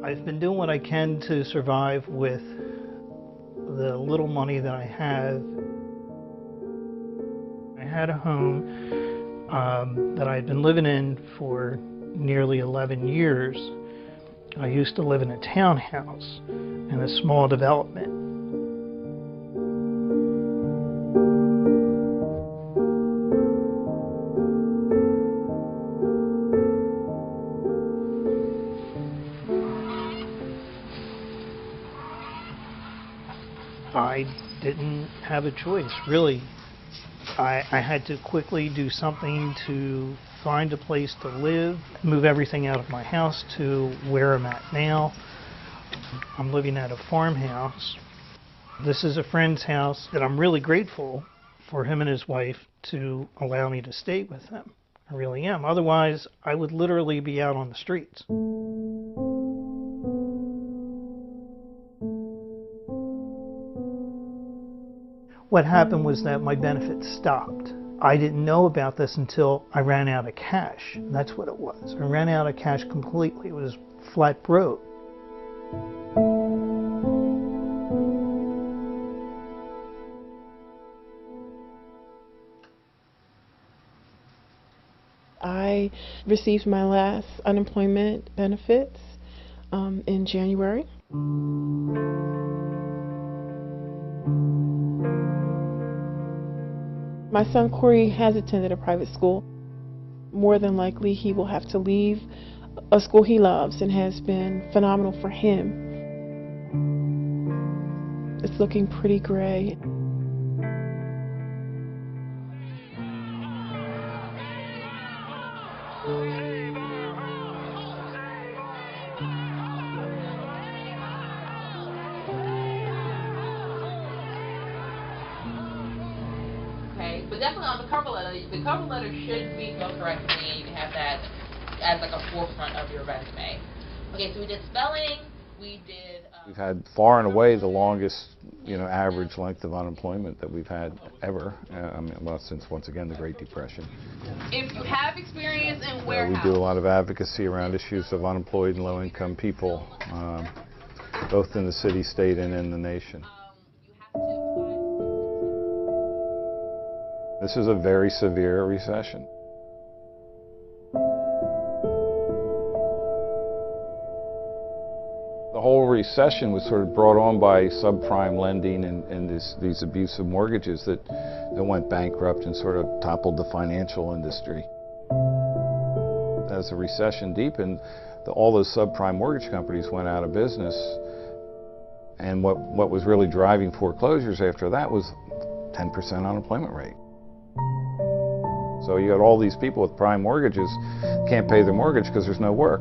I've been doing what I can to survive with the little money that I have. I had a home that I'd been living in for nearly 11 years. I used to live in a townhouse in a small development. I didn't have a choice, really. I had to quickly do something to find a place to live, move everything out of my house to where I'm at now. I'm living at a farmhouse. This is a friend's house that I'm really grateful for him and his wife to allow me to stay with them. I really am. Otherwise, I would literally be out on the streets. What happened was that my benefits stopped. I didn't know about this until I ran out of cash. That's what it was. I ran out of cash completely. It was flat broke. I received my last unemployment benefits in January. My son Corey has attended a private school. More than likely he will have to leave a school he loves and has been phenomenal for him. It's looking pretty gray. But definitely on the cover letter should be spelled correctly, and you can have that as like a forefront of your resume. Okay, so we did spelling, we did... We've had far and away the longest, average length of unemployment that we've had ever. Well, since, once again, the Great Depression. If you have experience in warehouse... We do a lot of advocacy around issues of unemployed and low-income people, both in the city, state, and in the nation. This is a very severe recession. The whole recession was sort of brought on by subprime lending and these abusive mortgages that went bankrupt and sort of toppled the financial industry. As the recession deepened, all those subprime mortgage companies went out of business. And what was really driving foreclosures after that was 10% unemployment rate. So you got all these people with prime mortgages can't pay their mortgage because there's no work.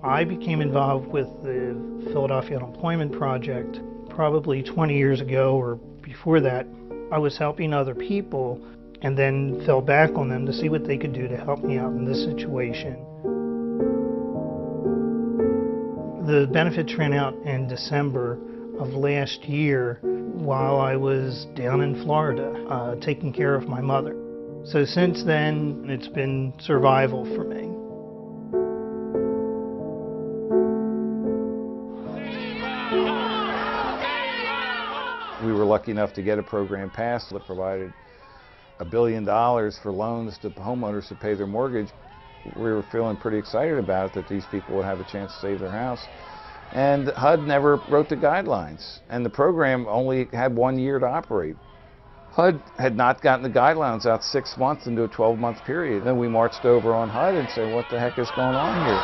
I became involved with the Philadelphia Unemployment Project probably 20 years ago, or before that. I was helping other people and then fell back on them to see what they could do to help me out in this situation. The benefits ran out in December of last year while I was down in Florida taking care of my mother. So since then, it's been survival for me. We were lucky enough to get a program passed that provided $1 billion for loans to homeowners to pay their mortgage. We were feeling pretty excited about it, that these people would have a chance to save their house. And HUD never wrote the guidelines, and the program only had 1 year to operate. HUD had not gotten the guidelines out 6 months into a 12-month period. Then we marched over on HUD and said, what the heck is going on here?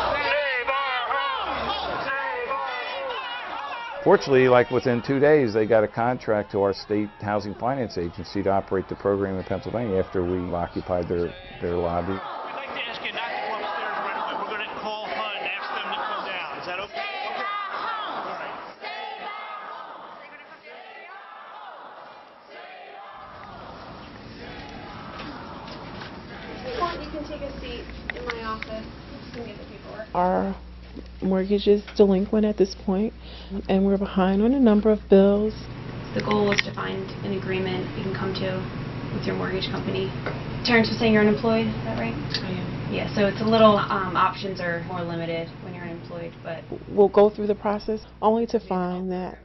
Fortunately, like within 2 days, they got a contract to our state housing finance agency to operate the program in Pennsylvania after we occupied their lobby. We'd like to ask you not to go upstairs right away. We're going to call HUD and ask them to come down. Is that okay? All right. You can take a seat in my office. You can get the paperwork. Our mortgage is delinquent at this point, and we're behind on a number of bills. The goal is to find an agreement you can come to with your mortgage company. Terrence was saying you're unemployed, is that right? I am. Yeah, so it's a little, options are more limited when you're unemployed, but We'll go through the process only to find that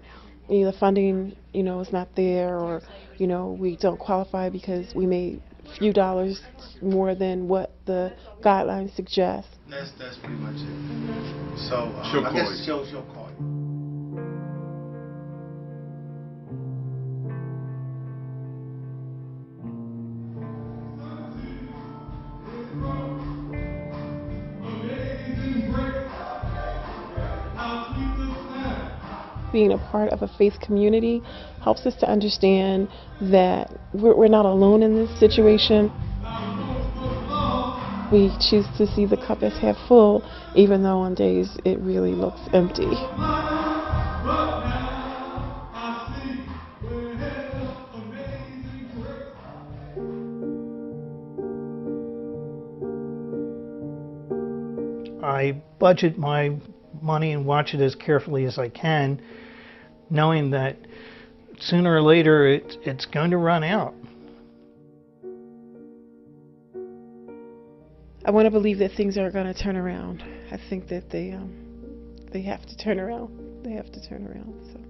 either funding, is not there, or, we don't qualify because we made few dollars more than what the guidelines suggest. That's pretty much it. So She'll I guess call she'll call you. Being a part of a faith community helps us to understand that we're not alone in this situation. We choose to see the cup as half full, even though on days it really looks empty. I budget my money and watch it as carefully as I can, knowing that sooner or later it's going to run out. I want to believe that things are going to turn around. I think that they have to turn around. They have to turn around. So.